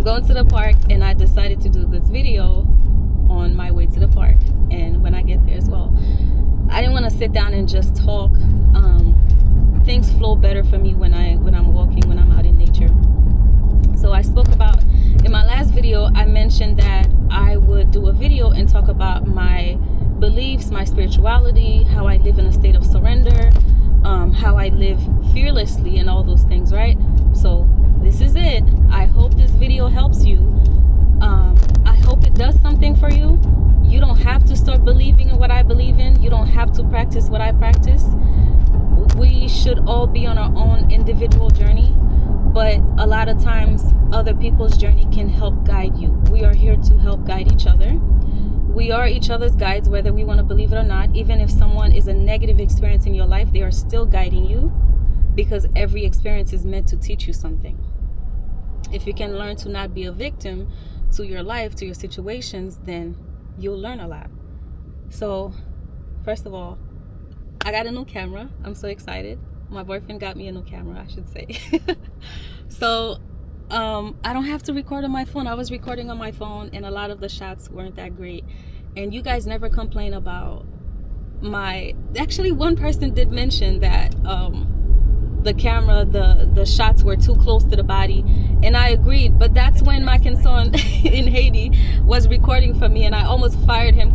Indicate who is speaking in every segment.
Speaker 1: I'm going to the park, and I decided to do this video on my way to the park and when I get there as well. I didn't want to sit down and just talk. Things flow better for me when I'm walking, when I'm out in nature. So I spoke about, in my last video, I mentioned that I would do a video and talk about my beliefs, my spirituality, how I live in a state of surrender, how I live fearlessly, and all those things, right? So this is it. I hope this video helps you. I hope it does something for you. You don't have to start believing in what I believe in. You don't have to practice what I practice. We should all be on our own individual journey, but a lot of times other people's journey can help guide you. We are here to help guide each other. We are each other's guides, whether we want to believe it or not. Even if someone is a negative experience in your life, they are still guiding you, because every experience is meant to teach you something. If you can learn to not be a victim to your life, to your situations, then you'll learn a lot. So first of all, I got a new camera. I'm so excited. My boyfriend got me a new camera, I should say. So I don't have to record on my phone. I was recording on my phone, and a lot of the shots weren't that great. And you guys never complain about actually one person did mention that the camera, the shots were too close to the body, and I agreed. But that's when my son in Haiti was recording for me, and I almost fired him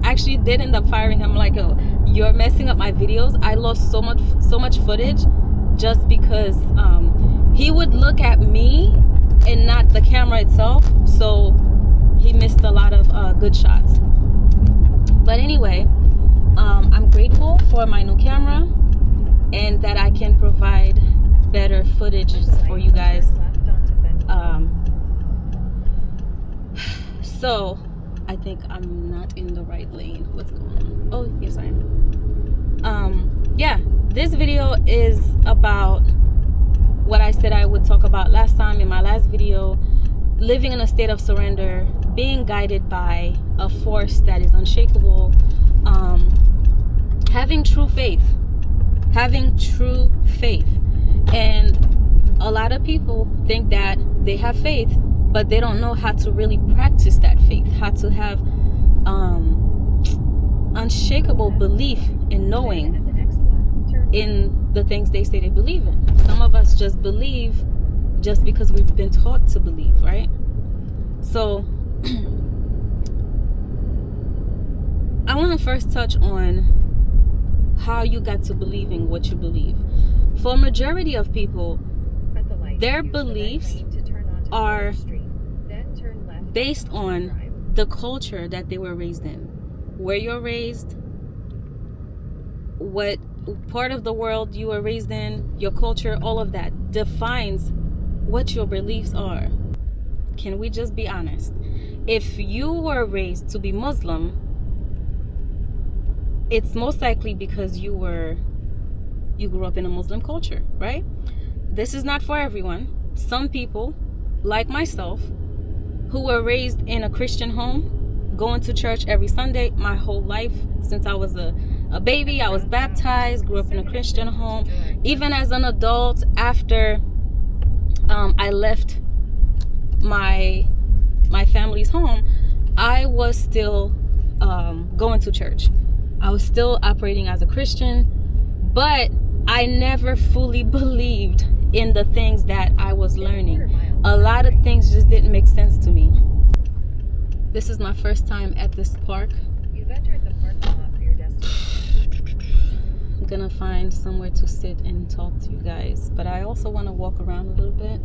Speaker 1: actually did end up firing him, like, oh, you're messing up my videos. I lost so much footage just because he would look at me and not the camera itself, so he missed a lot of good shots. But anyway, I'm grateful for my new camera and that I can provide better footages for you guys. So I think I'm not in the right lane. What's going on? Oh, yes, I am. Yeah, this video is about what I said I would talk about last time in my last video: living in a state of surrender, being guided by a force that is unshakable, having true faith. And a lot of people think that they have faith, but they don't know how to really practice that faith, how to have unshakable belief in knowing in the things they say they believe in. Some of us just believe just because we've been taught to believe, right? So I want to first touch on how you got to believing what you believe. For a majority of people, their beliefs are based on the culture that they were raised in. Where you're raised, what part of the world you were raised in, your culture, all of that defines what your beliefs are. Can we just be honest? If you were raised to be Muslim, it's most likely because you grew up in a Muslim culture, right? This is not for everyone. Some people, like myself, who were raised in a Christian home, going to church every Sunday my whole life. Since I was a baby, I was baptized, grew up in a Christian home. Even as an adult, after I left my family's home, I was still going to church. I was still operating as a Christian, but I never fully believed in the things that I was learning. A lot of things just didn't make sense to me. This is my first time at this park. You've entered the parking lot for your destination. I'm gonna find somewhere to sit and talk to you guys, but I also want to walk around a little bit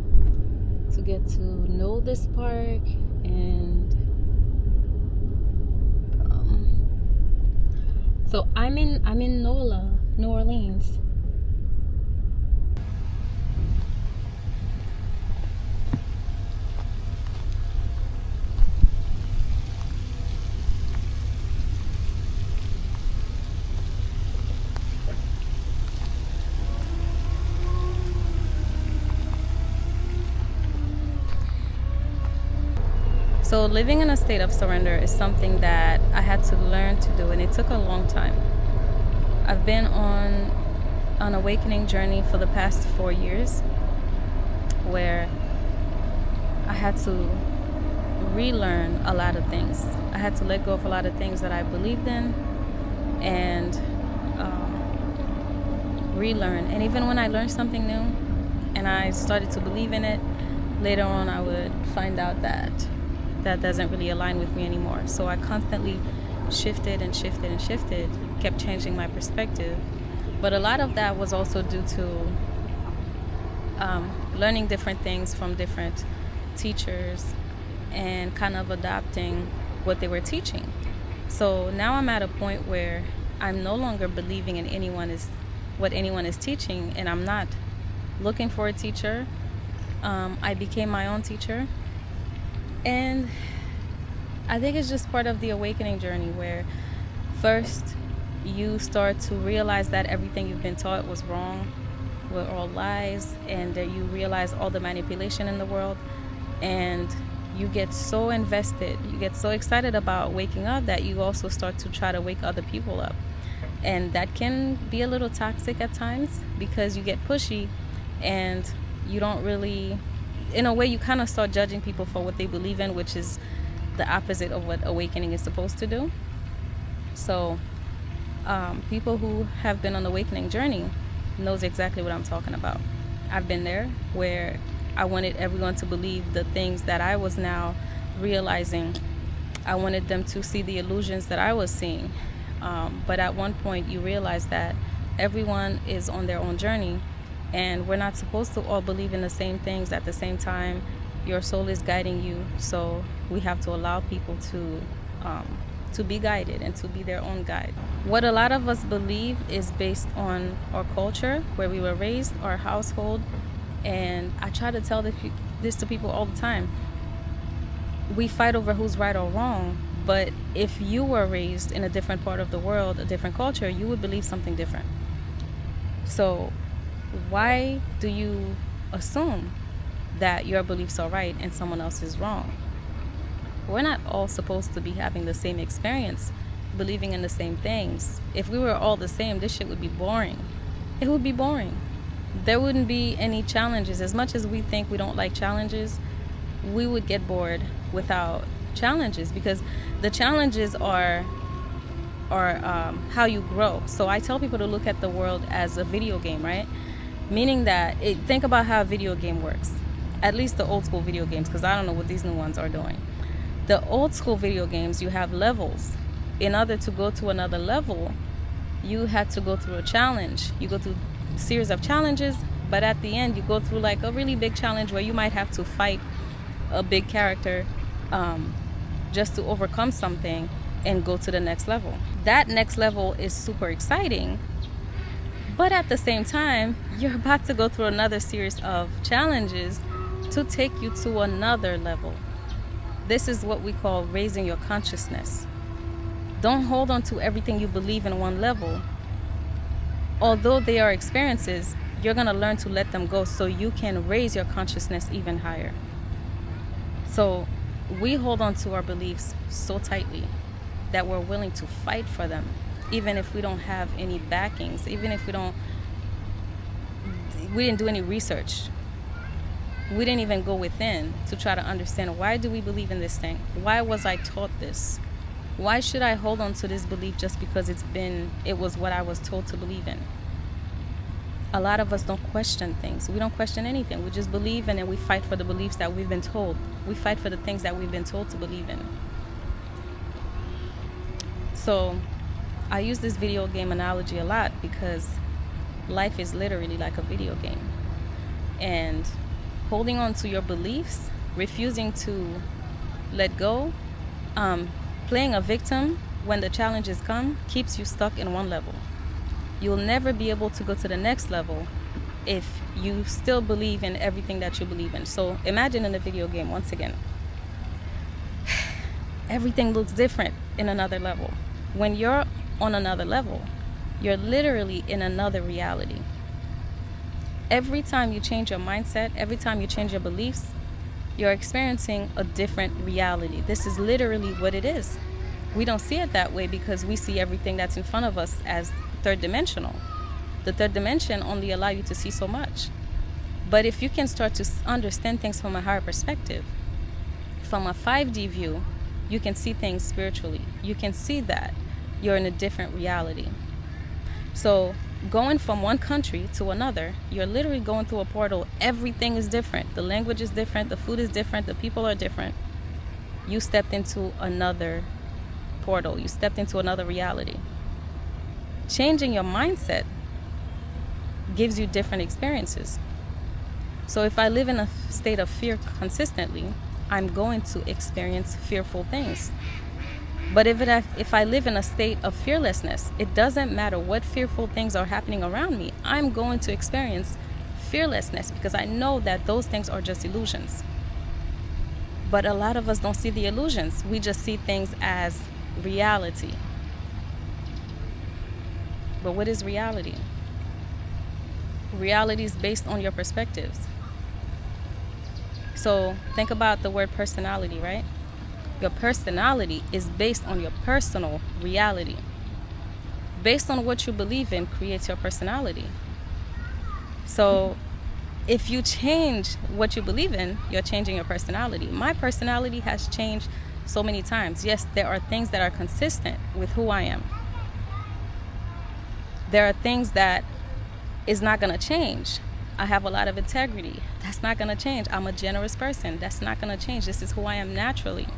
Speaker 1: to get to know this park. And so I'm in NOLA, New Orleans. So living in a state of surrender is something that I had to learn to do, and it took a long time. I've been on an awakening journey for the past 4 years, where I had to relearn a lot of things. I had to let go of a lot of things that I believed in and relearn. And even when I learned something new and I started to believe in it, later on I would find out that that doesn't really align with me anymore. So I constantly shifted and shifted and shifted, kept changing my perspective. But a lot of that was also due to learning different things from different teachers and kind of adopting what they were teaching. So now I'm at a point where I'm no longer believing in what anyone is teaching, and I'm not looking for a teacher. I became my own teacher, and I think it's just part of the awakening journey, where first you start to realize that everything you've been taught was wrong, were all lies, and that you realize all the manipulation in the world, and you get so invested, you get so excited about waking up that you also start to try to wake other people up. And that can be a little toxic at times because you get pushy and you don't really, in a way, you kind of start judging people for what they believe in, which is the opposite of what awakening is supposed to do. So people who have been on the awakening journey knows exactly what I'm talking about. I've been there, where I wanted everyone to believe the things that I was now realizing. I wanted them to see the illusions that I was seeing. But at one point you realize that everyone is on their own journey, and we're not supposed to all believe in the same things at the same time. Your soul is guiding you, so we have to allow people to be guided and to be their own guide. What a lot of us believe is based on our culture, where we were raised, our household, and I try to tell this to people all the time. We fight over who's right or wrong, but if you were raised in a different part of the world, a different culture, you would believe something different. So why do you assume that your beliefs are right and someone else is wrong? We're not all supposed to be having the same experience, believing in the same things. If we were all the same, this shit would be boring. It would be boring. There wouldn't be any challenges. As much as we think we don't like challenges, we would get bored without challenges, because the challenges are how you grow. So I tell people to look at the world as a video game, right? Meaning that think about how a video game works. At least the old school video games, because I don't know what these new ones are doing. The old school video games, you have levels. In order to go to another level, you had to go through a challenge. You go through a series of challenges, but at the end you go through like a really big challenge where you might have to fight a big character just to overcome something and go to the next level. That next level is super exciting, but at the same time you're about to go through another series of challenges to take you to another level. This is what we call raising your consciousness. Don't hold on to everything you believe in one level. Although they are experiences, you're going to learn to let them go so you can raise your consciousness even higher. So we hold on to our beliefs so tightly that we're willing to fight for them, even if we don't have any backings, even if we didn't do any research. We didn't even go within to try to understand, why do we believe in this thing? Why was I taught this? Why should I hold on to this belief just because it was what I was told to believe in? A lot of us don't question things. We don't question anything. We just believe, and then we fight for the beliefs that we've been told. We fight for the things that we've been told to believe in. So I use this video game analogy a lot because life is literally like a video game. And holding on to your beliefs, refusing to let go, playing a victim when the challenges come, keeps you stuck in one level. You'll never be able to go to the next level if you still believe in everything that you believe in. So imagine in a video game, once again, everything looks different in another level. When you're on another level, you're literally in another reality. Every time you change your mindset, every time you change your beliefs, you're experiencing a different reality. This is literally what it is. We don't see it that way because we see everything that's in front of us as third dimensional. The third dimension only allows you to see so much. But if you can start to understand things from a higher perspective, From a 5D view, you can see things spiritually. You can see that you're in a different reality. So going from one country to another, you're literally going through a portal. Everything is different. The language is different. The food is different. The people are different. You stepped into another portal. You stepped into another reality. Changing your mindset gives you different experiences. So if I live in a state of fear consistently, I'm going to experience fearful things. But if I live in a state of fearlessness, it doesn't matter what fearful things are happening around me. I'm going to experience fearlessness because I know that those things are just illusions. But a lot of us don't see the illusions. We just see things as reality. But what is reality? Reality is based on your perspectives. So think about the word personality, right? Your personality is based on your personal reality. Based on what you believe in creates your personality. So if you change what you believe in, you're changing your personality. My personality has changed so many times. Yes, there are things that are consistent with who I am. There are things that is not going to change. I have a lot of integrity. That's not going to change. I'm a generous person. That's not going to change. This is who I am naturally.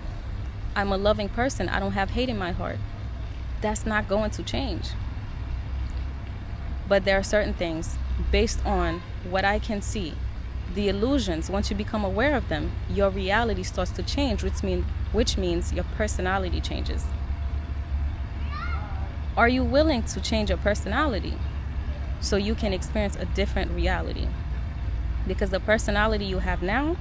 Speaker 1: I'm a loving person. I don't have hate in my heart. That's not going to change. But there are certain things based on what I can see. The illusions, once you become aware of them, your reality starts to change, which means your personality changes. Are you willing to change your personality so you can experience a different reality? Because the personality you have now,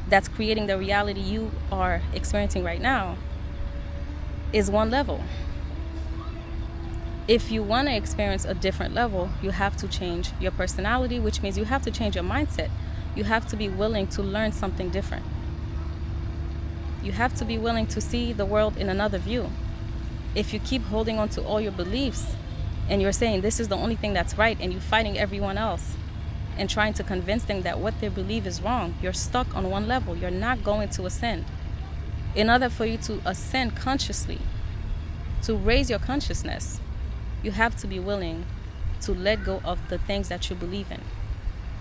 Speaker 1: that's creating the reality you are experiencing right now, is one level. If you want to experience a different level, you have to change your personality, which means you have to change your mindset. You have to be willing to learn something different. You have to be willing to see the world in another view. If you keep holding on to all your beliefs and you're saying this is the only thing that's right and you're fighting everyone else and trying to convince them that what they believe is wrong, you're stuck on one level. You're not going to ascend. In order for you to ascend consciously, to raise your consciousness, you have to be willing to let go of the things that you believe in.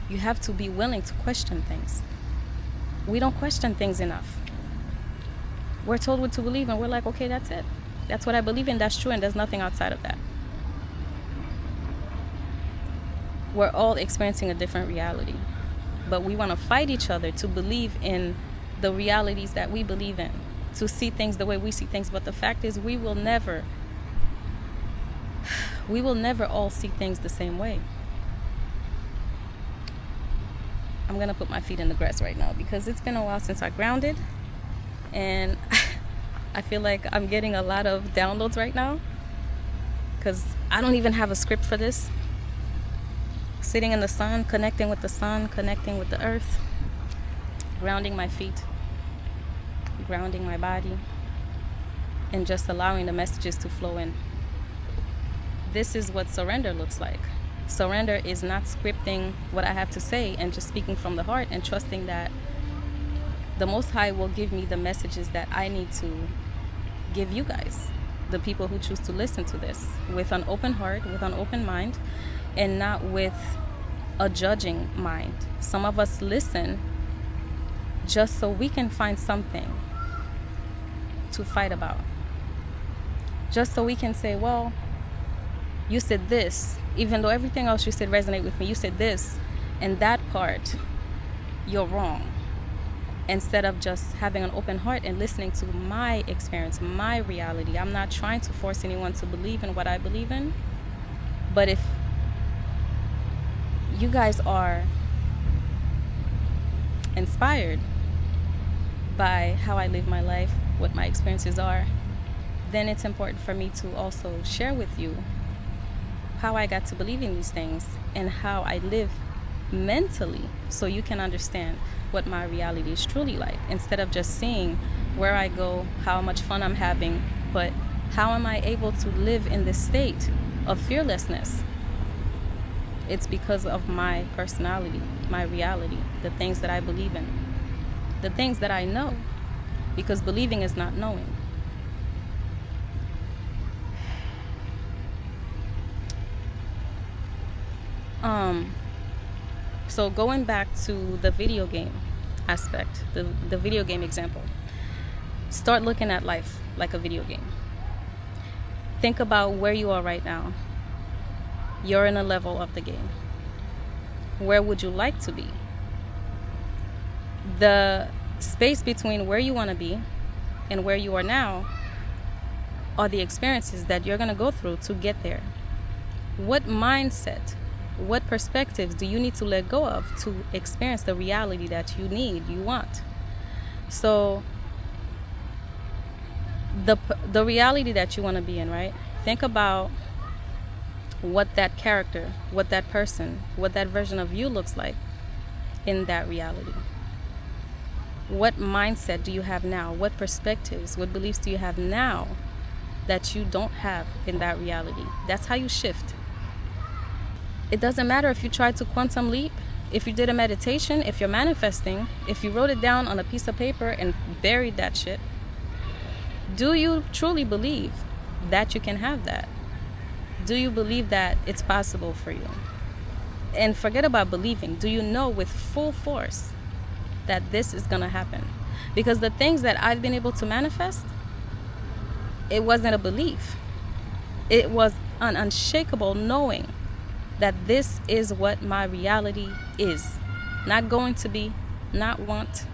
Speaker 1: You have to be willing to question things. We don't question things enough. We're told what to believe and we're like, okay, that's it. That's what I believe in, that's true, and there's nothing outside of that. We're all experiencing a different reality, but we want to fight each other to believe in the realities that we believe in, to see things the way we see things. But the fact is, we will never all see things the same way. I'm gonna put my feet in the grass right now because it's been a while since I grounded, and I feel like I'm getting a lot of downloads right now because I don't even have a script for this. Sitting in the sun, connecting with the earth, grounding my feet, grounding my body, and just allowing the messages to flow in. This is what surrender looks like. Surrender is not scripting what I have to say and just speaking from the heart and trusting that the Most High will give me the messages that I need to give you guys, the people who choose to listen to this, with an open heart, with an open mind, and not with a judging mind. Some of us listen just so we can find something to fight about. Just so we can say, well, you said this, even though everything else you said resonated with me, you said this, and that part, you're wrong. Instead of just having an open heart and listening to my experience, my reality. I'm not trying to force anyone to believe in what I believe in. But if you guys are inspired by how I live my life, what my experiences are, then it's important for me to also share with you how I got to believe in these things and how I live mentally, so you can understand what my reality is truly like, instead of just seeing where I go, how much fun I'm having, but how am I able to live in this state of fearlessness? It's because of my personality, my reality, the things that I believe in, the things that I know, because believing is not knowing. So going back to the video game aspect, the video game example, start looking at life like a video game. Think about where you are right now. You're in a level of the game. Where would you like to be? The space between where you want to be and where you are now are the experiences that you're going to go through to get there. What mindset, what perspectives do you need to let go of to experience the reality that you need, you want? So the reality that you want to be in, right? Think about what that character, what that person, what that version of you looks like in that reality. What mindset do you have now? What perspectives, what beliefs do you have now that you don't have in that reality? That's how you shift. It doesn't matter if you tried to quantum leap, if you did a meditation, if you're manifesting, if you wrote it down on a piece of paper and buried that shit. Do you truly believe that you can have that? Do you believe that it's possible for you? And forget about believing. Do you know with full force that this is going to happen? Because the things that I've been able to manifest, it wasn't a belief. It was an unshakable knowing that this is what my reality is. Not going to be, not want,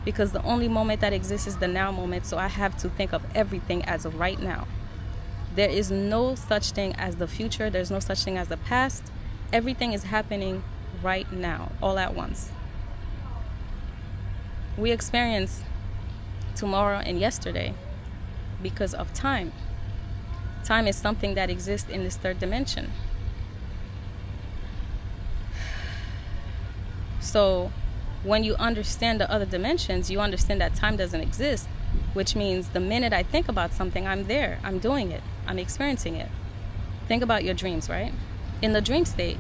Speaker 1: because the only moment that exists is the now moment, so I have to think of everything as of right now. There is no such thing as the future. There's no such thing as the past. Everything is happening right now, all at once. We experience tomorrow and yesterday because of time. Time is something that exists in this third dimension. So when you understand the other dimensions, you understand that time doesn't exist, which means the minute I think about something, I'm there, I'm doing it, I'm experiencing it. Think about your dreams, right? In the dream state,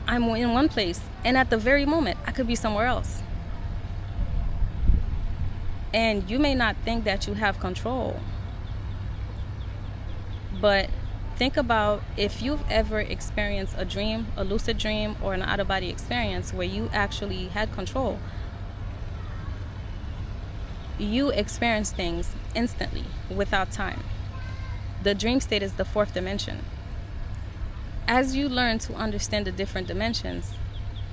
Speaker 1: I'm in one place, and at the very moment, I could be somewhere else. And you may not think that you have control, but think about if you've ever experienced a dream, a lucid dream, or an out-of-body experience where you actually had control. You experience things instantly, without time. The dream state is the fourth dimension. As you learn to understand the different dimensions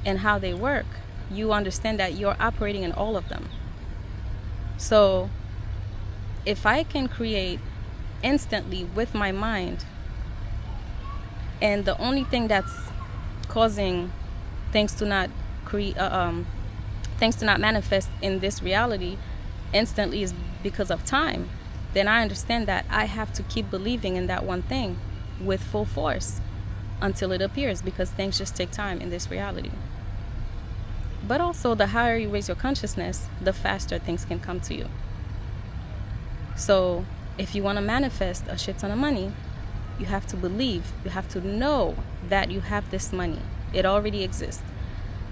Speaker 1: and how they work, you understand that you're operating in all of them. So if I can create instantly with my mind, and the only thing that's causing things to not manifest in this reality instantly is because of time, then I understand that I have to keep believing in that one thing with full force until it appears, because things just take time in this reality. But also, the higher you raise your consciousness, the faster things can come to you. So if you want to manifest a shit ton of money, you have to believe, you have to know that you have this money. It already exists.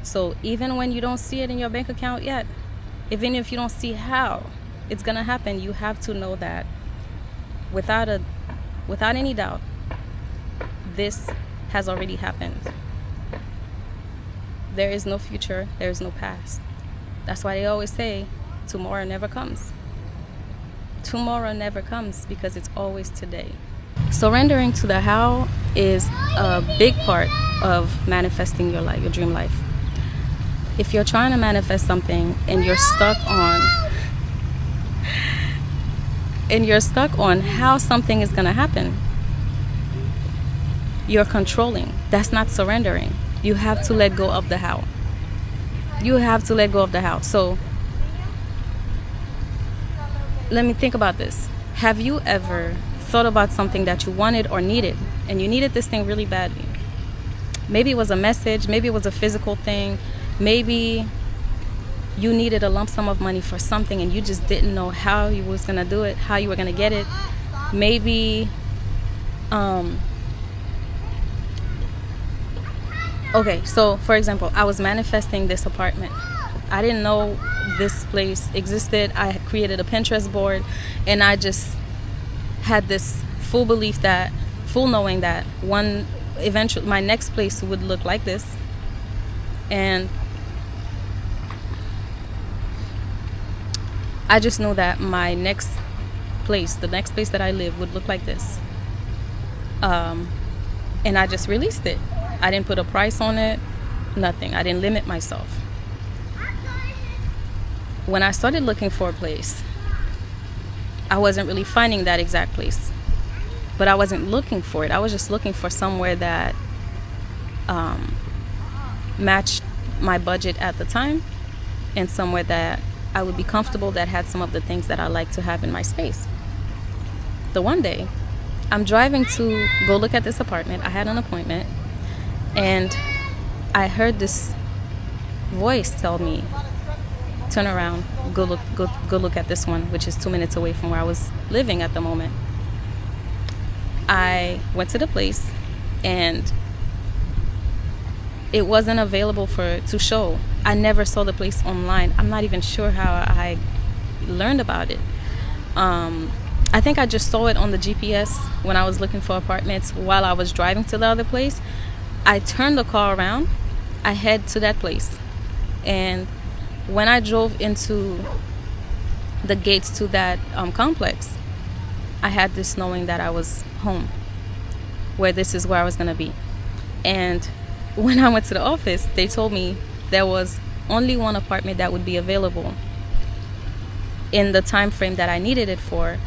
Speaker 1: So even when you don't see it in your bank account yet, even if you don't see how it's going to happen, you have to know that without any doubt, this has already happened. There is no future, there is no past. That's why they always say tomorrow never comes. Tomorrow never comes because it's always today. Surrendering to the how is a big part of manifesting your life, your dream life. If you're trying to manifest something and you're stuck on how something is going to happen, you're controlling. That's not surrendering. You have to let go of the how. You have to let go of the how. So let me think about this. Have you ever thought about something that you wanted or needed, and you needed this thing really badly? Maybe it was a message, maybe it was a physical thing, maybe you needed a lump sum of money for something and you just didn't know how you was going to do it, how you were going to get it. Maybe okay, so for example, I was manifesting this apartment. I didn't know this place existed. I had created a Pinterest board, and I just had this full belief that, full knowing that eventually my next place would look like this. And I just know that my next place, the next place that I live, would look like this. And I just released it. I didn't put a price on it, nothing. I didn't limit myself. When I started looking for a place, I wasn't really finding that exact place. But I wasn't looking for it. I was just looking for somewhere that matched my budget at the time, and somewhere that I would be comfortable, that had some of the things that I like to have in my space. So one day, I'm driving to go look at this apartment. I had an appointment, and I heard this voice tell me, turn around, go look at this one, which is 2 minutes away from where I was living at the moment. I went to the place, and it wasn't available to show. I never saw the place online. I'm not even sure how I learned about it. I think I just saw it on the GPS when I was looking for apartments while I was driving to the other place. I turned the car around. I head to that place. And when I drove into the gates to that complex, I had this knowing that I was home, where this is where I was going to be. And when I went to the office, they told me there was only one apartment that would be available in the time frame that I needed it for,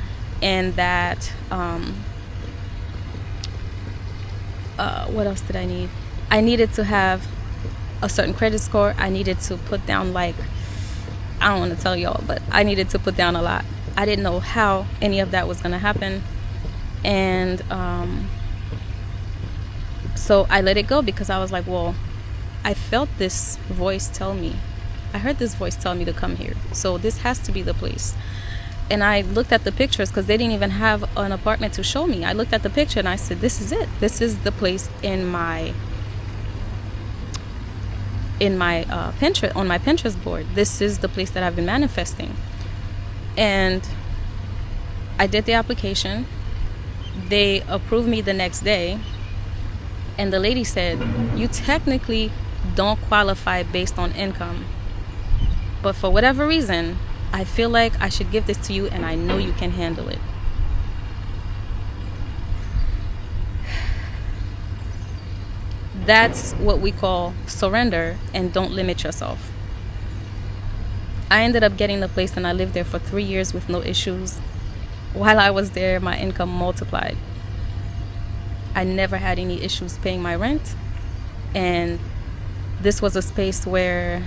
Speaker 1: and that what else did I need? I needed to have a certain credit score. I needed to put down, like, I don't want to tell y'all, but I needed to put down a lot. I didn't know how any of that was going to happen. And so I let it go, because I was like, well, I felt this voice tell me. I heard this voice tell me to come here. So this has to be the place. And I looked at the pictures, because they didn't even have an apartment to show me. I looked at the picture and I said, this is it. This is the place in my Pinterest, on my Pinterest board. This is the place that I've been manifesting. And I did the application. They approved me the next day. And the lady said, you technically don't qualify based on income, but for whatever reason, I feel like I should give this to you, and I know you can handle it. That's what we call surrender, and don't limit yourself. I ended up getting the place, and I lived there for 3 years with no issues. While I was there, my income multiplied. I never had any issues paying my rent, and this was a space where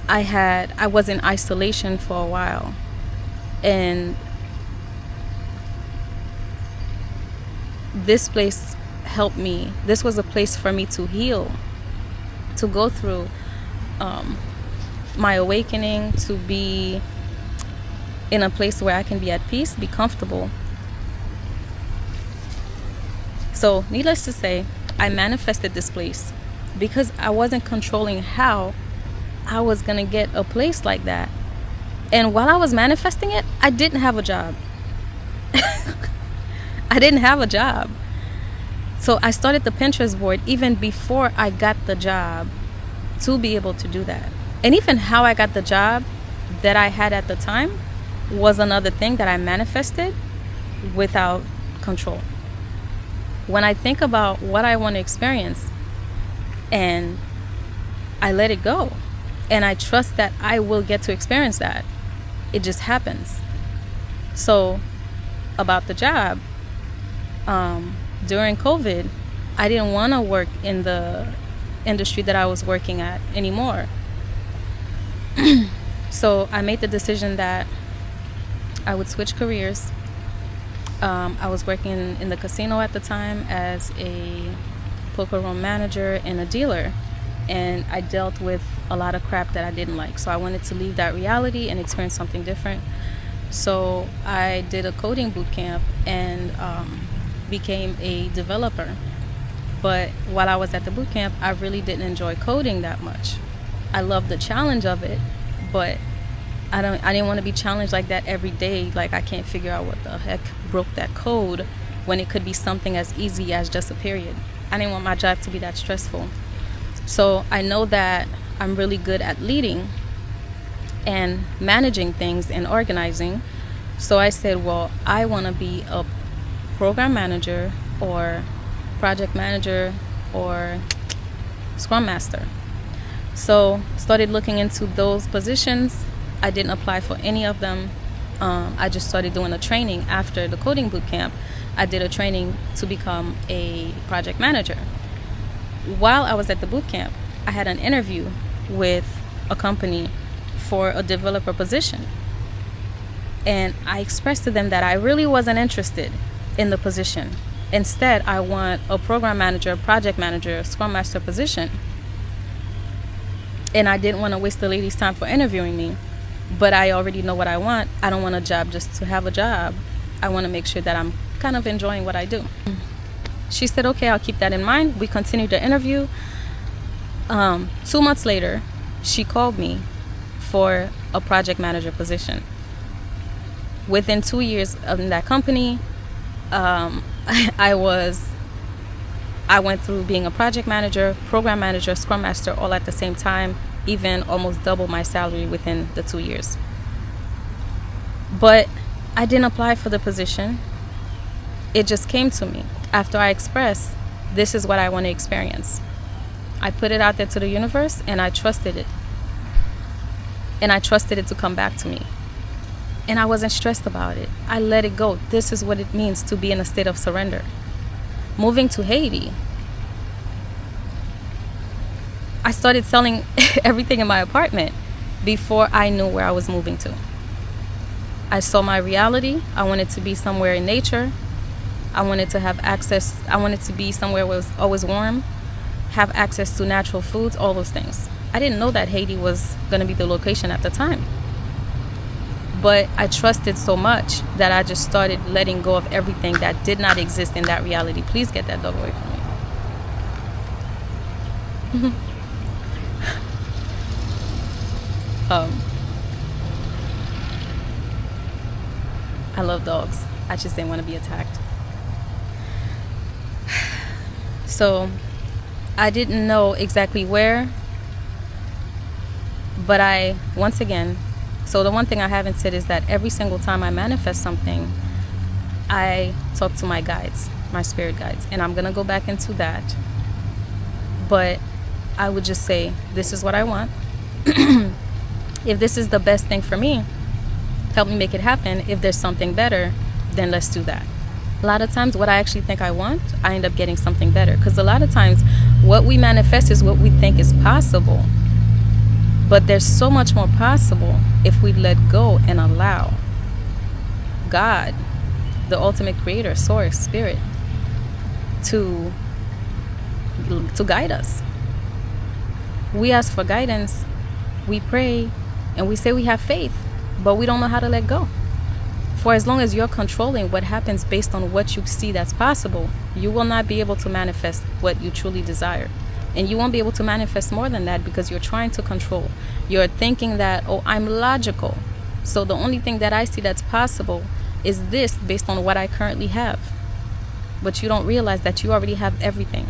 Speaker 1: I was in isolation for a while, and this place helped me. This was a place for me to heal, to go through my awakening, to be in a place where I can be at peace, be comfortable. So needless to say, I manifested this place because I wasn't controlling how I was going to get a place like that. And while I was manifesting it, I didn't have a job. I didn't have a job. So I started the Pinterest board even before I got the job to be able to do that. And even how I got the job that I had at the time was another thing that I manifested without control. When I think about what I want to experience, and I let it go, and I trust that I will get to experience that, it just happens. So about the job, during COVID, I didn't want to work in the industry that I was working at anymore. So I made the decision that I would switch careers. I was working in the casino at the time as a poker room manager and a dealer, and I dealt with a lot of crap that I didn't like. So I wanted to leave that reality and experience something different. So I did a coding boot camp and became a developer. But while I was at the boot camp, I really didn't enjoy coding that much. I love the challenge of it, but I didn't want to be challenged like that every day. Like, I can't figure out what the heck broke that code when it could be something as easy as just a period. I didn't want my job to be that stressful. So I know that I'm really good at leading and managing things and organizing. So I said, well, I want to be a program manager or project manager or scrum master. So started looking into those positions. I didn't apply for any of them. I just started doing a training after the coding boot camp. I did a training to become a project manager. While I was at the boot camp, I had an interview with a company for a developer position. And I expressed to them that I really wasn't interested in the position. Instead, I want a program manager, project manager, scrum master position. And I didn't want to waste the lady's time for interviewing me. But I already know what I want. I don't want a job just to have a job. I want to make sure that I'm kind of enjoying what I do. She said, okay, I'll keep that in mind. We continued the interview. 2 months later, she called me for a project manager position. Within 2 years of that company, I went through being a project manager, program manager, scrum master all at the same time, even almost double my salary within the 2 years. But I didn't apply for the position. It just came to me after I expressed, this is what I want to experience. I put it out there to the universe and I trusted it. And I trusted it to come back to me. And I wasn't stressed about it. I let it go. This is what it means to be in a state of surrender. Moving to Haiti, I started selling everything in my apartment before I knew where I was moving to. I saw my reality. I wanted to be somewhere in nature. I wanted to have access. I wanted to be somewhere where it was always warm, have access to natural foods, all those things. I didn't know that Haiti was going to be the location at the time. But I trusted so much that I just started letting go of everything that did not exist in that reality. Please get that dog away from me. I love dogs. I just didn't want to be attacked. So I didn't know exactly where, but so the one thing I haven't said is that every single time I manifest something, I talk to my guides, my spirit guides, and I'm going to go back into that. But I would just say, this is what I want. If this is the best thing for me, help me make it happen. If there's something better, then let's do that. A lot of times what I actually think I want, I end up getting something better. Because a lot of times what we manifest is what we think is possible. But there's so much more possible if we let go and allow God, the ultimate creator, source, spirit, to guide us. We ask for guidance, we pray, and we say we have faith, but we don't know how to let go. For as long as you're controlling what happens based on what you see that's possible, you will not be able to manifest what you truly desire. And you won't be able to manifest more than that because you're trying to control. You're thinking that, oh, I'm logical. So the only thing that I see that's possible is this based on what I currently have. But you don't realize that you already have everything.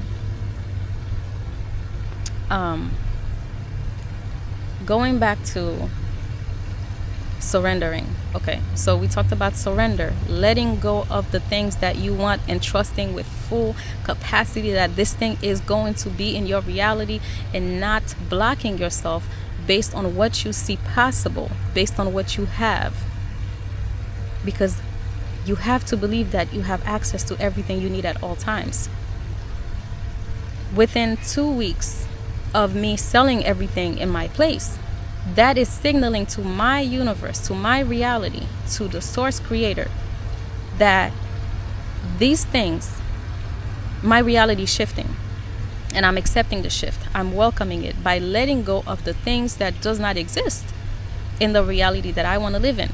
Speaker 1: Going back to surrendering. Okay, so we talked about surrender, letting go of the things that you want and trusting with full capacity that this thing is going to be in your reality, and not blocking yourself based on what you see possible, based on what you have. Because you have to believe that you have access to everything you need at all times. Within 2 weeks of me selling everything in my place, that is signaling to my universe, to my reality, to the source creator, that these things, my reality is shifting. And I'm accepting the shift. I'm welcoming it by letting go of the things that does not exist in the reality that I want to live in.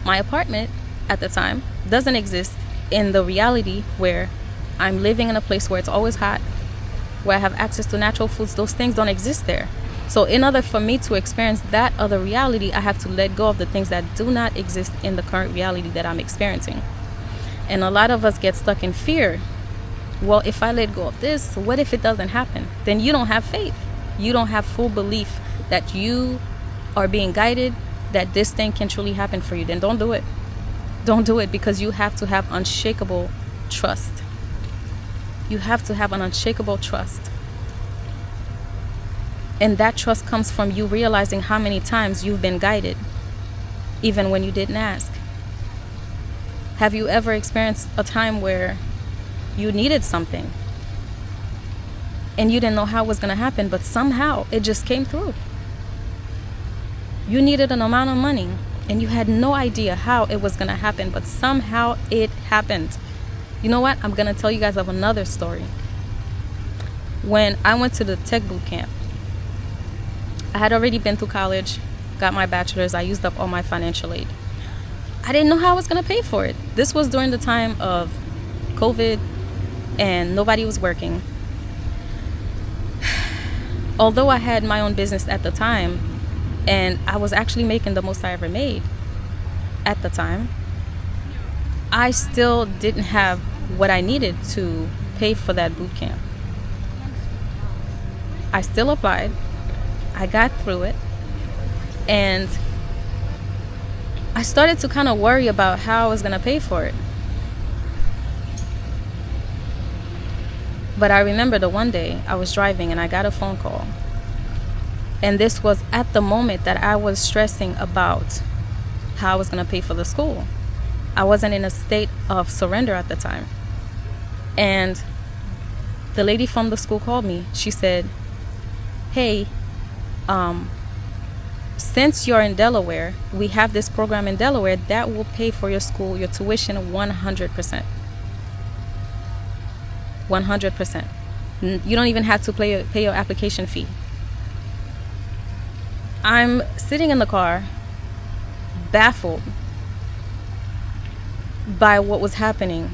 Speaker 1: My apartment at the time doesn't exist in the reality where I'm living in a place where it's always hot, where I have access to natural foods. Those things don't exist there. So in order for me to experience that other reality, I have to let go of the things that do not exist in the current reality that I'm experiencing. And a lot of us get stuck in fear. Well, if I let go of this, what if it doesn't happen? Then you don't have faith. You don't have full belief that you are being guided, that this thing can truly happen for you. Then don't do it. Don't do it, because you have to have unshakable trust. You have to have an unshakable trust. And that trust comes from you realizing how many times you've been guided, even when you didn't ask. Have you ever experienced a time where you needed something and you didn't know how it was going to happen, but somehow it just came through? You needed an amount of money and you had no idea how it was going to happen, but somehow it happened. You know what? I'm going to tell you guys of another story. When I went to the tech boot camp, I had already been through college, got my bachelor's. I used up all my financial aid. I didn't know how I was going to pay for it. This was during the time of COVID and nobody was working. Although I had my own business at the time, and I was actually making the most I ever made at the time, I still didn't have what I needed to pay for that boot camp. I still applied. I got through it. And I started to kind of worry about how I was going to pay for it. But I remember the one day I was driving and I got a phone call. And this was at the moment that I was stressing about how I was going to pay for the school. I wasn't in a state of surrender at the time. And the lady from the school called me. She said, hey, since you're in Delaware, we have this program in Delaware that will pay for your school, your tuition 100%. 100%. You don't even have to pay your application fee. I'm sitting in the car, baffled by what was happening.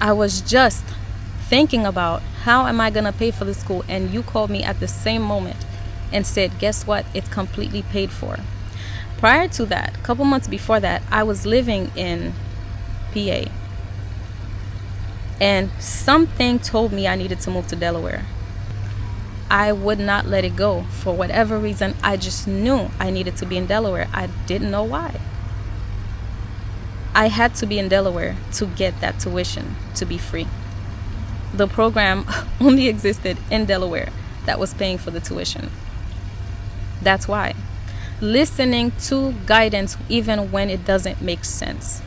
Speaker 1: I was just thinking about how am I going to pay for the school, and you called me at the same moment and said, guess what? It's completely paid for. Prior to that, a couple months before that, I was living in PA. And something told me I needed to move to Delaware. I would not let it go. For whatever reason, I just knew I needed to be in Delaware. I didn't know why. I had to be in Delaware to get that tuition to be free. The program only existed in Delaware that was paying for the tuition. That's why. Listening to guidance even when it doesn't make sense.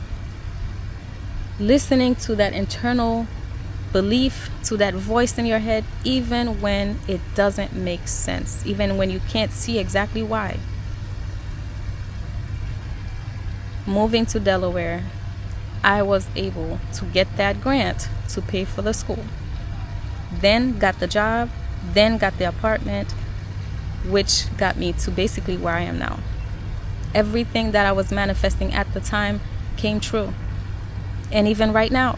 Speaker 1: Listening to that internal belief, to that voice in your head, even when it doesn't make sense, even when you can't see exactly why. Moving to Delaware, I was able to get that grant to pay for the school. Then got the job, then got the apartment, which got me to basically where I am now. Everything that I was manifesting at the time came true. And even right now,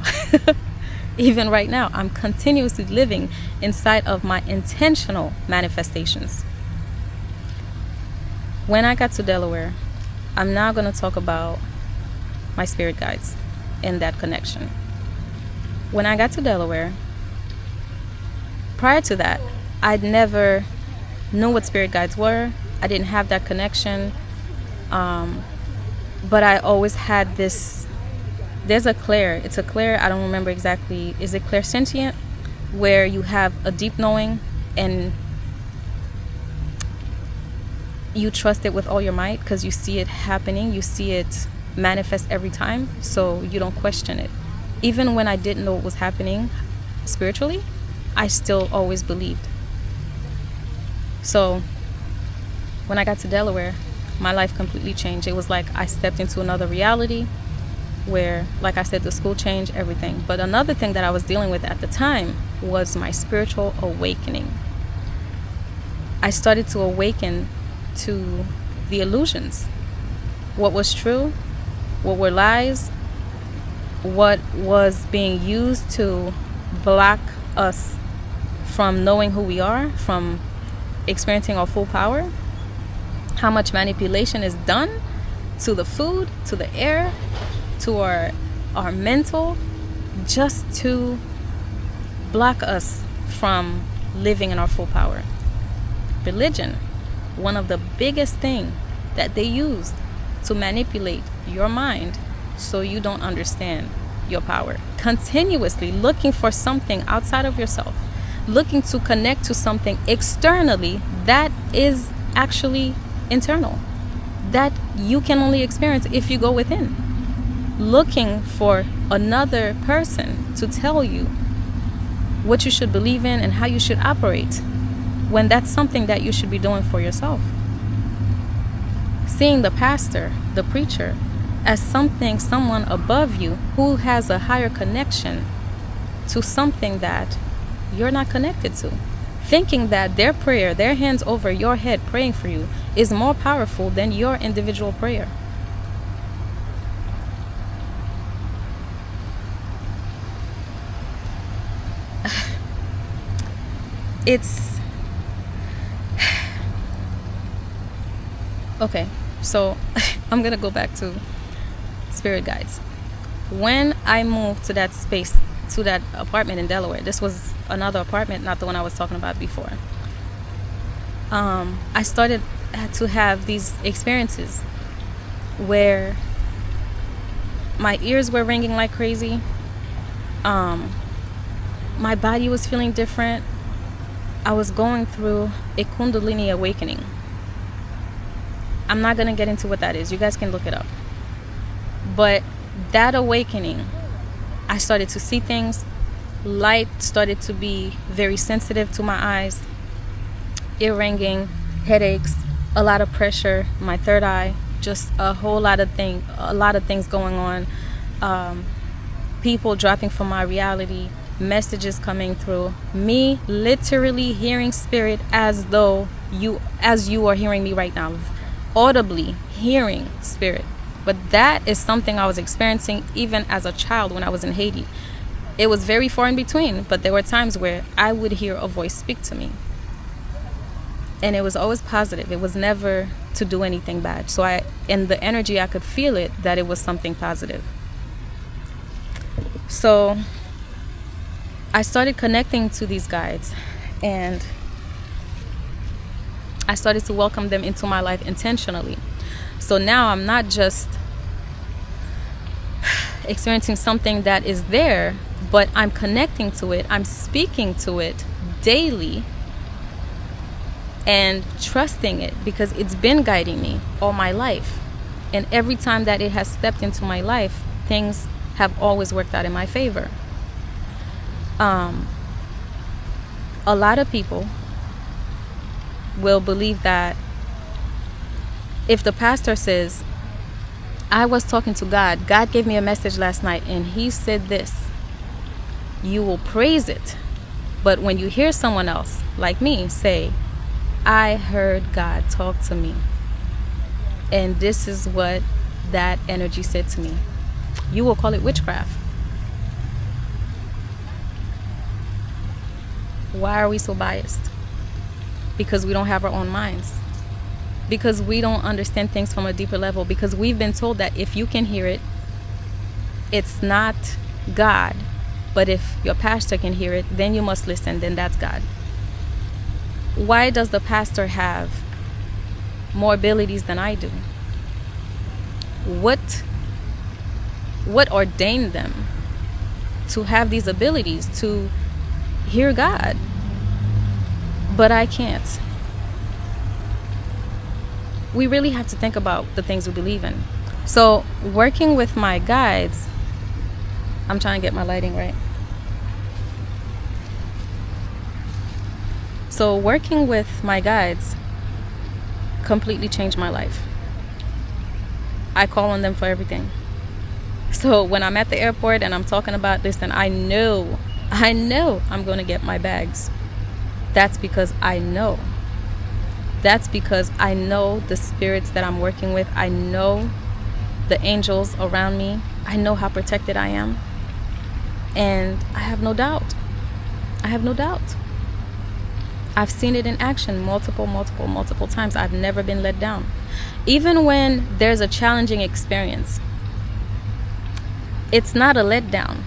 Speaker 1: I'm continuously living inside of my intentional manifestations. When I got to Delaware, I'm now going to talk about my spirit guides and that connection. When I got to Delaware, prior to that, I'd never knew what spirit guides were. I didn't have that connection. But I always had this, there's a clair. It's a clair, I don't remember exactly. Is it clairsentient? Where you have a deep knowing and you trust it with all your might because you see it happening. You see it manifest every time. So you don't question it. Even when I didn't know what was happening spiritually, I still always believed. So when I got to Delaware, my life completely changed. It was like I stepped into another reality where, like I said, the school changed everything. But another thing that I was dealing with at the time was my spiritual awakening. I started to awaken to the illusions. What was true, what were lies, what was being used to block us from knowing who we are, from experiencing our full power. how much manipulation is done to the food, to the air, to our mental, just to block us from living in our full power. Religion, one of the biggest things that they used to manipulate your mind so you don't understand your power. Continuously looking for something outside of yourself, looking to connect to something externally that is actually internal, that you can only experience if you go within. Looking for another person to tell you what you should believe in and how you should operate, when that's something that you should be doing for yourself. Seeing the pastor, the preacher, as someone above you who has a higher connection to something that you're not connected to. Thinking that their prayer, their hands over your head praying for you, is more powerful than your individual prayer. It's okay, so I'm gonna go back to spirit guides. When I moved to that space, to that apartment in Delaware, this was another apartment, not the one I was talking about before. I started to have these experiences where my ears were ringing like crazy. My body was feeling different. I was going through a Kundalini awakening. I'm not going to get into what that is. You guys can look it up. But that awakening, I started to see things. Light started to be very sensitive to my eyes. Ear ringing, headaches, a lot of pressure, my third eye, just a lot of things going on. People dropping from my reality, messages coming through, me literally hearing spirit as you are hearing me right now, audibly hearing spirit. But that is something I was experiencing even as a child when I was in Haiti. It was very far in between, but there were times where I would hear a voice speak to me. And it was always positive. It was never to do anything bad. So in the energy, I could feel it, that it was something positive. So I started connecting to these guides, and I started to welcome them into my life intentionally. So now I'm not just experiencing something that is there, but I'm connecting to it. I'm speaking to it daily and trusting it, because it's been guiding me all my life. And every time that it has stepped into my life, things have always worked out in my favor. A lot of people will believe that if the pastor says, I was talking to God, God gave me a message last night and he said this, you will praise it. But when you hear someone else like me say, I heard God talk to me, and this is what that energy said to me, you will call it witchcraft. Why are we so biased? Because we don't have our own minds. Because we don't understand things from a deeper level. Because we've been told that if you can hear it, it's not God. But if your pastor can hear it, then you must listen, then that's God. Why does the pastor have more abilities than I do? What ordained them to have these abilities to hear God? But I can't. We really have to think about the things we believe in. So working with my guides, I'm trying to get my lighting right. So working with my guides completely changed my life. I call on them for everything. So when I'm at the airport and I'm talking about this, and I know I'm going to get my bags. That's because I know. That's because I know the spirits that I'm working with. I know the angels around me. I know how protected I am. And I have no doubt. I I've seen it in action multiple times. I've never been let down. Even when there's a challenging experience, it's not a letdown.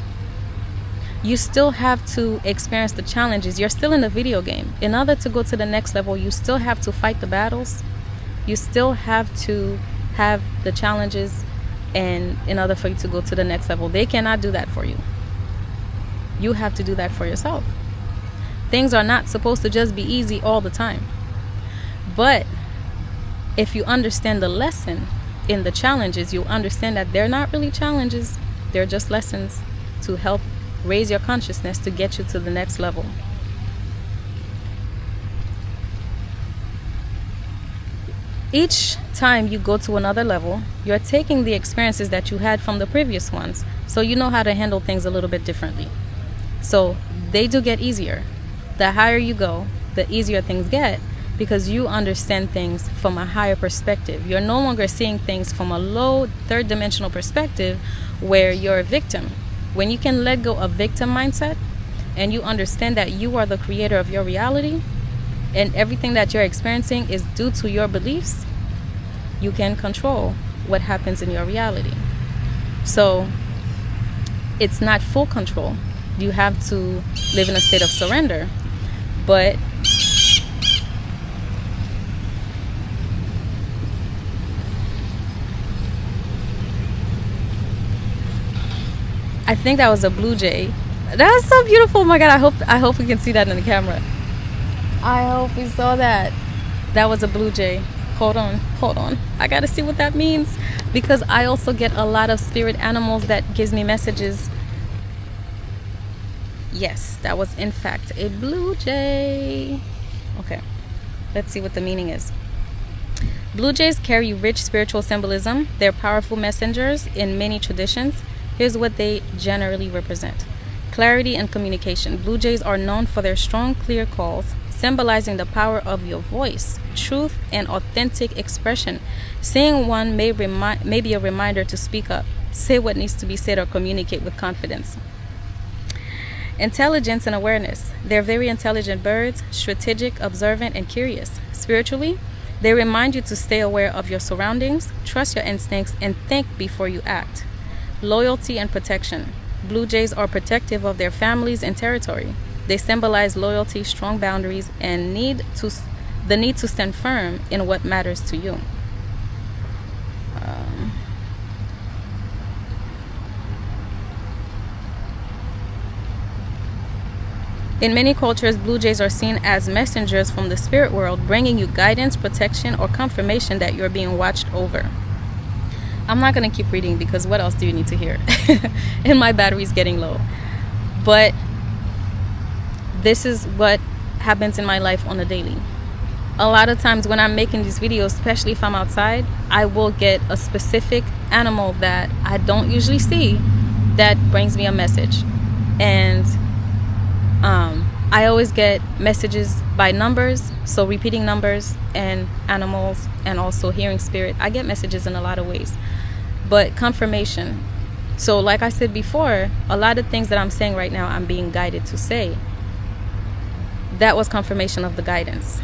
Speaker 1: You still have to experience the challenges. You're still in the video game. In order to go to the next level, you still have to fight the battles. You still have to have the challenges, and in order for you to go to the next level, they cannot do that for you. You have to do that for yourself. Things are not supposed to just be easy all the time. But if you understand the lesson in the challenges, you'll understand that they're not really challenges. They're just lessons to help raise your consciousness to get you to the next level. Each time you go to another level, you're taking the experiences that you had from the previous ones, so you know how to handle things a little bit differently. So they do get easier. The higher you go, the easier things get, because you understand things from a higher perspective. You're no longer seeing things from a low third dimensional perspective where you're a victim. When you can let go of victim mindset and you understand that you are the creator of your reality and everything that you're experiencing is due to your beliefs, you can control what happens in your reality. So it's not full control. You have to live in a state of surrender. But I think that was a blue jay. That was so beautiful. Oh my God, I hope we can see that in the camera. I hope we saw that. That was a blue jay. Hold on. I gotta see what that means, because I also get a lot of spirit animals that gives me messages. Yes, that was in fact a blue jay. Okay, let's see what the meaning is. Blue jays carry rich spiritual symbolism. They're powerful messengers in many traditions. Here's what they generally represent. Clarity and communication. Blue jays are known for their strong, clear calls, symbolizing the power of your voice, truth, and authentic expression. Seeing one may be a reminder to speak up, say what needs to be said, or communicate with confidence. Intelligence and awareness. They're very intelligent birds, strategic, observant, and curious. Spiritually, they remind you to stay aware of your surroundings, trust your instincts, and think before you act. Loyalty and protection. Blue jays are protective of their families and territory. They symbolize loyalty, strong boundaries, and the need to stand firm in what matters to you. In many cultures, blue jays are seen as messengers from the spirit world, bringing you guidance, protection, or confirmation that you're being watched over. I'm not going to keep reading, because what else do you need to hear? And my battery's getting low. But this is what happens in my life on a daily. A lot of times when I'm making these videos, especially if I'm outside, I will get a specific animal that I don't usually see that brings me a message. And I always get messages by numbers, so repeating numbers and animals, and also hearing spirit. I get messages in a lot of ways, but confirmation. So like I said before, a lot of things that I'm saying right now, I'm being guided to say. That was confirmation of the guidance.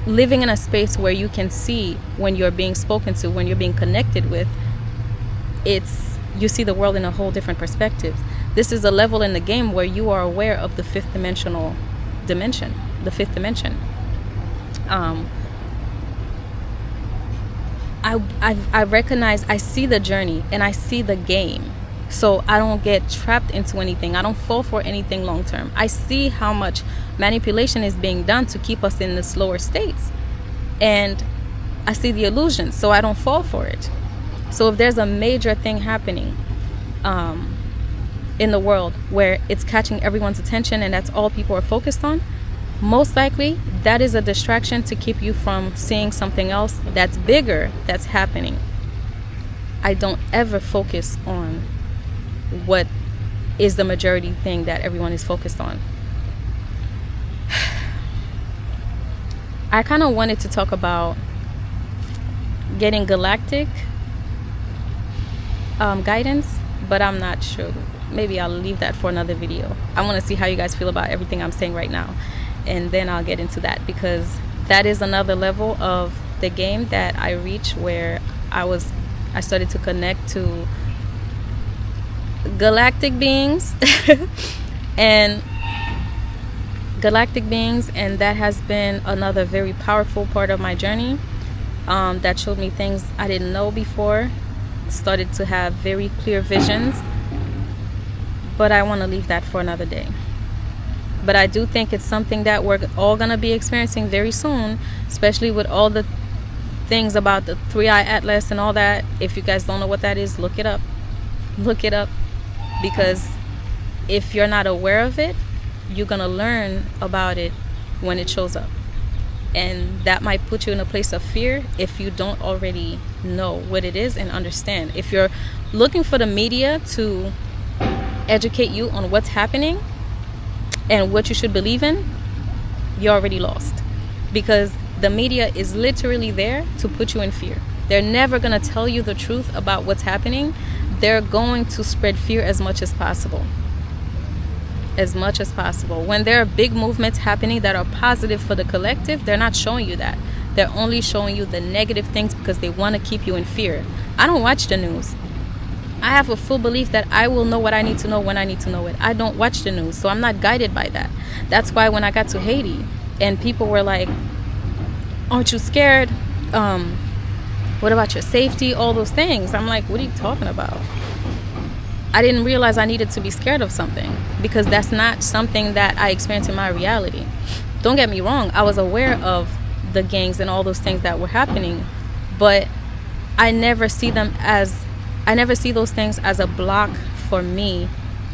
Speaker 1: Living in a space where you can see when you're being spoken to, when you're being connected with, you see the world in a whole different perspective. This is a level in the game where you are aware of the fifth dimension. I recognize, I see the journey and I see the game. So I don't get trapped into anything. I don't fall for anything long term. I see how much manipulation is being done to keep us in the slower states. And I see the illusion, so I don't fall for it. So if there's a major thing happening in the world where it's catching everyone's attention and that's all people are focused on, most likely that is a distraction to keep you from seeing something else that's bigger that's happening. I don't ever focus on what is the majority thing that everyone is focused on. I kind of wanted to talk about getting galactic guidance, but I'm not sure. Maybe I'll leave that for another video. I want to see how you guys feel about everything I'm saying right now. and then I'll get into that, because that is another level of the game that I reached, where I started to connect to galactic beings and that has been another very powerful part of my journey, that showed me things I didn't know before, started to have very clear visions. But I want to leave that for another day. But I do think it's something that we're all going to be experiencing very soon, especially with all the things about the 3-eye atlas and all that. If you guys don't know what that is, look it up. Look it up. Because if you're not aware of it, you're going to learn about it when it shows up. And that might put you in a place of fear if you don't already know what it is and understand. If you're looking for the media to educate you on what's happening and what you should believe in, you're already lost. Because the media is literally there to put you in fear. They're never going to tell you the truth about what's happening. They're going to spread fear as much as possible. As much as possible. When there are big movements happening that are positive for the collective, they're not showing you that. They're only showing you the negative things because they want to keep you in fear. I don't watch the news. I have a full belief that I will know what I need to know when I need to know it. I don't watch the news, so I'm not guided by that. That's why when I got to Haiti and people were like, aren't you scared? What about your safety? All those things. I'm like, what are you talking about? I didn't realize I needed to be scared of something, because that's not something that I experienced in my reality. Don't get me wrong. I was aware of the gangs and all those things that were happening, but I never see those things as a block for me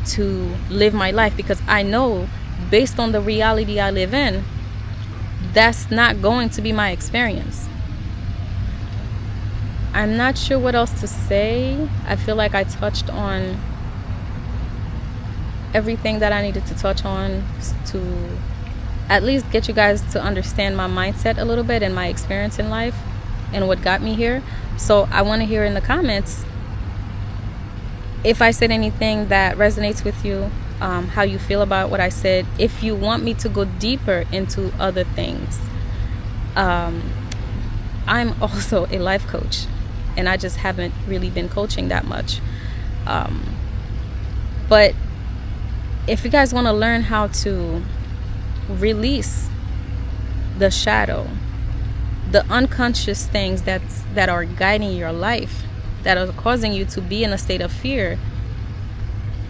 Speaker 1: to live my life, because I know, based on the reality I live in, that's not going to be my experience. I'm not sure what else to say. I feel like I touched on everything that I needed to touch on to at least get you guys to understand my mindset a little bit and my experience in life and what got me here. So I want to hear in the comments if I said anything that resonates with you, how you feel about what I said. If you want me to go deeper into other things, I'm also a life coach, and I just haven't really been coaching that much. But if you guys want to learn how to release the shadow, the unconscious things that are guiding your life, that are causing you to be in a state of fear,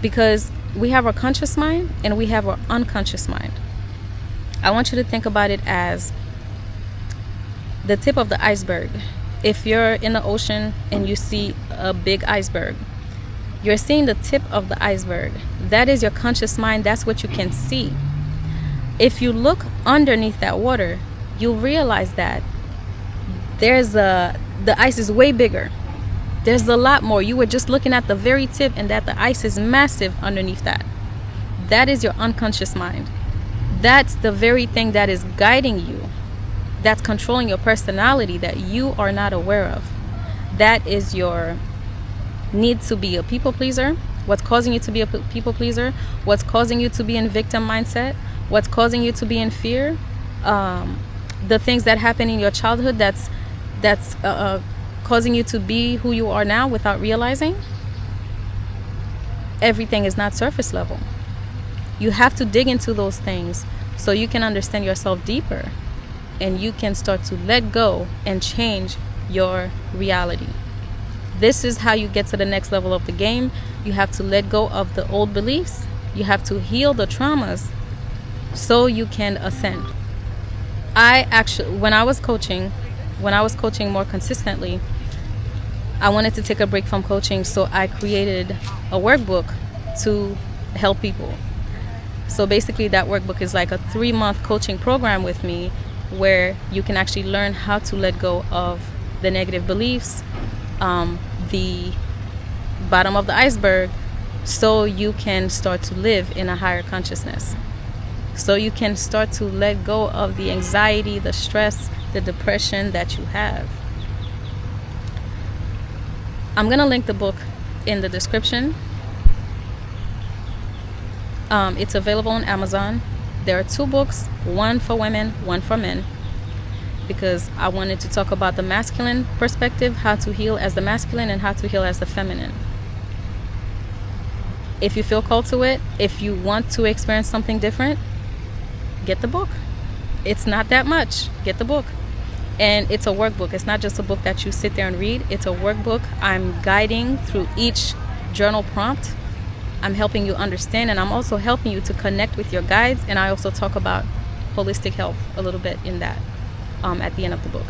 Speaker 1: because we have our conscious mind and we have our unconscious mind. I want you to think about it as the tip of the iceberg. If you're in the ocean and you see a big iceberg, you're seeing the tip of the iceberg. That is your conscious mind. That's what you can see. If you look underneath that water, you'll realize that the ice is way bigger. There's a lot more. You were just looking at the very tip, and that the ice is massive underneath that. That is your unconscious mind. That's the very thing that is guiding you, that's controlling your personality, that you are not aware of. That is your need to be a people pleaser. What's causing you to be a people pleaser? What's causing you to be in victim mindset? What's causing you to be in fear? The things that happen in your childhood that's causing you to be who you are now without realizing. Everything is not surface level. You have to dig into those things so you can understand yourself deeper, and you can start to let go and change your reality. This is how you get to the next level of the game. You have to let go of the old beliefs. You have to heal the traumas so you can ascend. When I was coaching more consistently, I wanted to take a break from coaching, so I created a workbook to help people. So basically that workbook is like a 3-month coaching program with me, where you can actually learn how to let go of the negative beliefs, the bottom of the iceberg, so you can start to live in a higher consciousness. So you can start to let go of the anxiety, the stress, the depression that you have. I'm going to link the book in the description. It's available on Amazon. There are 2 books, one for women, one for men, because I wanted to talk about the masculine perspective, how to heal as the masculine and how to heal as the feminine. If you feel called to it, if you want to experience something different, get the book. It's not that much. Get the book. And it's a workbook. It's not just a book that you sit there and read. It's a workbook. I'm guiding through each journal prompt. I'm helping you understand, and I'm also helping you to connect with your guides. And I also talk about holistic health a little bit in that at the end of the book.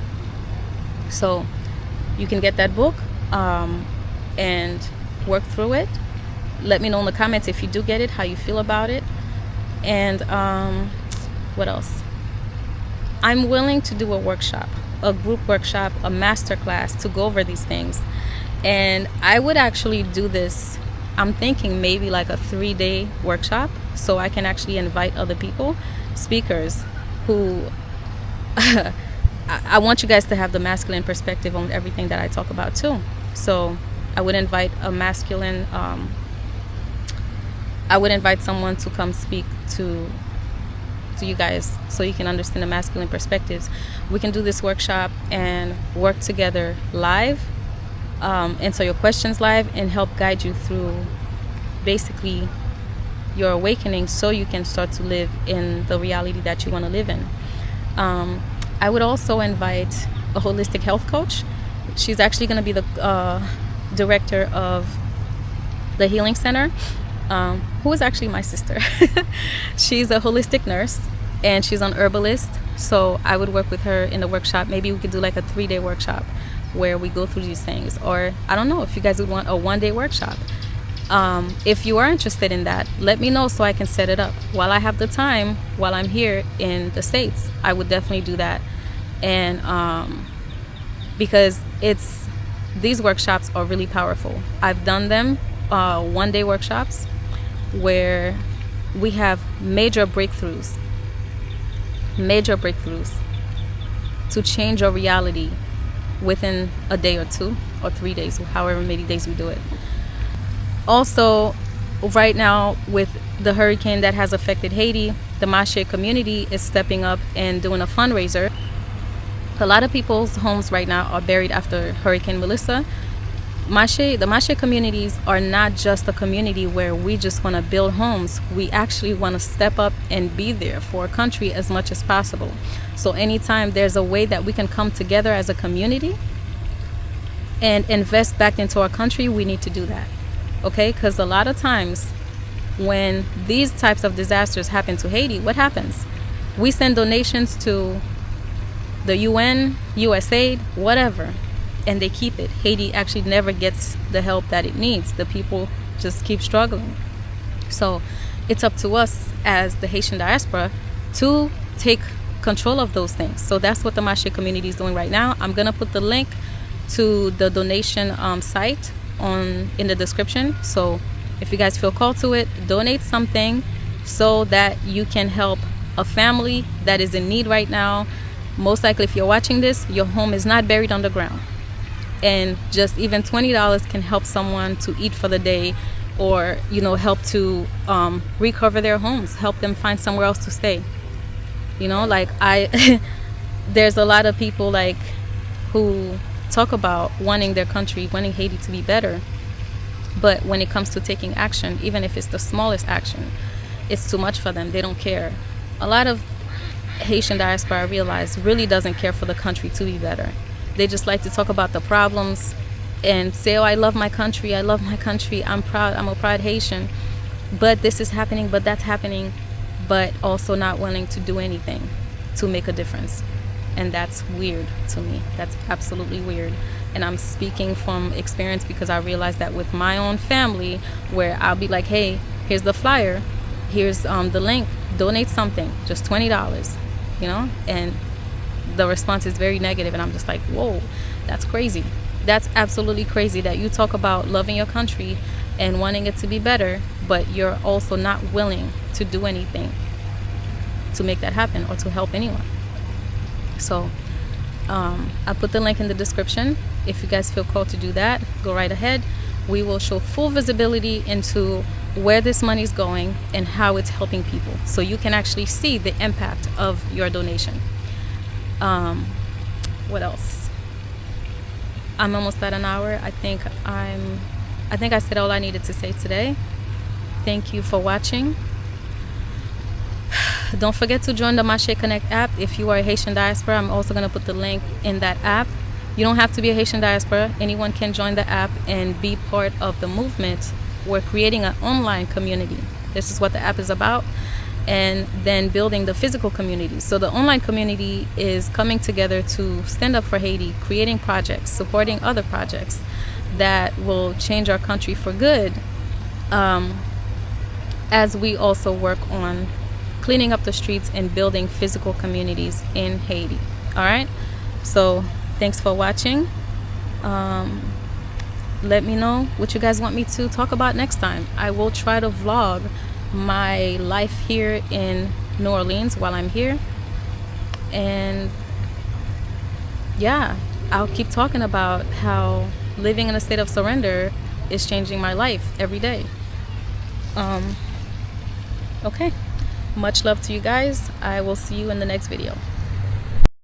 Speaker 1: So you can get that book and work through it. Let me know in the comments if you do get it, how you feel about it. And what else? I'm willing to do a workshop, a group workshop, a master class to go over these things. And I would actually do this, I'm thinking maybe like a 3-day workshop, so I can actually invite other people, speakers who I want you guys to have the masculine perspective on everything that I talk about too. So I would invite a masculine I would invite someone to come speak to you guys so you can understand the masculine perspectives. We can do this workshop and work together live, answer your questions live, and help guide you through basically your awakening so you can start to live in the reality that you want to live in. I would also invite a holistic health coach. She's actually going to be the director of the Healing Center, who is actually my sister. She's a holistic nurse and she's an herbalist. So I would work with her in the workshop. Maybe we could do like a 3-day workshop where we go through these things. Or I don't know if you guys would want a 1-day workshop. If you are interested in that, let me know so I can set it up. While I have the time, while I'm here in the States, I would definitely do that. And because these workshops are really powerful. I've done them 1-day workshops where we have major breakthroughs to change your reality within a day or 2 or 3 days, however many days we do it. Also, right now with the hurricane that has affected Haiti, the Mache community is stepping up and doing a fundraiser. A lot of people's homes right now are buried after Hurricane Melissa. The Mache communities are not just a community where we just want to build homes. We actually want to step up and be there for our country as much as possible. So anytime there's a way that we can come together as a community and invest back into our country, we need to do that. Okay? Because a lot of times when these types of disasters happen to Haiti, what happens? We send donations to the UN, USAID, whatever, and they keep it. Haiti actually never gets the help that it needs. The people just keep struggling. So it's up to us as the Haitian diaspora to take control of those things. So that's what the Mache community is doing right now. I'm gonna put the link to the donation site in the description. So if you guys feel called to it, donate something so that you can help a family that is in need right now. Most likely, if you're watching this, your home is not buried underground. And just even $20 can help someone to eat for the day, or help to recover their homes, help them find somewhere else to stay. There's a lot of people who talk about wanting their country, wanting Haiti to be better, but when it comes to taking action, even if it's the smallest action, it's too much for them. They don't care. A lot of Haitian diaspora, I realize, really doesn't care for the country to be better. They just like to talk about the problems and say, oh, I love my country, I'm proud, I'm a proud Haitian, but this is happening, but that's happening, but also not willing to do anything to make a difference. And that's weird to me. That's absolutely weird. And I'm speaking from experience because I realized that with my own family, where I'll be like, hey, here's the flyer, here's the link, donate something, just $20, and the response is very negative, and I'm just like, whoa, that's crazy. That's absolutely crazy that you talk about loving your country and wanting it to be better, but you're also not willing to do anything to make that happen or to help anyone. So I put the link in the description. If you guys feel called to do that, go right ahead. We will show full visibility into where this money is going and how it's helping people, so you can actually see the impact of your donation. What else? I'm almost at an hour. I think I said all I needed to say today. Thank you for watching. Don't forget to join the Mache Connect app if you are a Haitian diaspora. I'm also going to put the link in that app. You don't have to be a Haitian diaspora. Anyone can join the app and be part of the movement. We're creating an online community. This is what the app is about. And then building the physical community. So the online community is coming together to stand up for Haiti, creating projects, supporting other projects that will change our country for good, as we also work on cleaning up the streets and building physical communities in Haiti. All right, so thanks for watching. Let me know what you guys want me to talk about next time. I will try to vlog my life here in New Orleans while I'm here, and yeah, I'll keep talking about how living in a state of surrender is changing my life every day. Okay, much love to you guys. I will see you in the next video.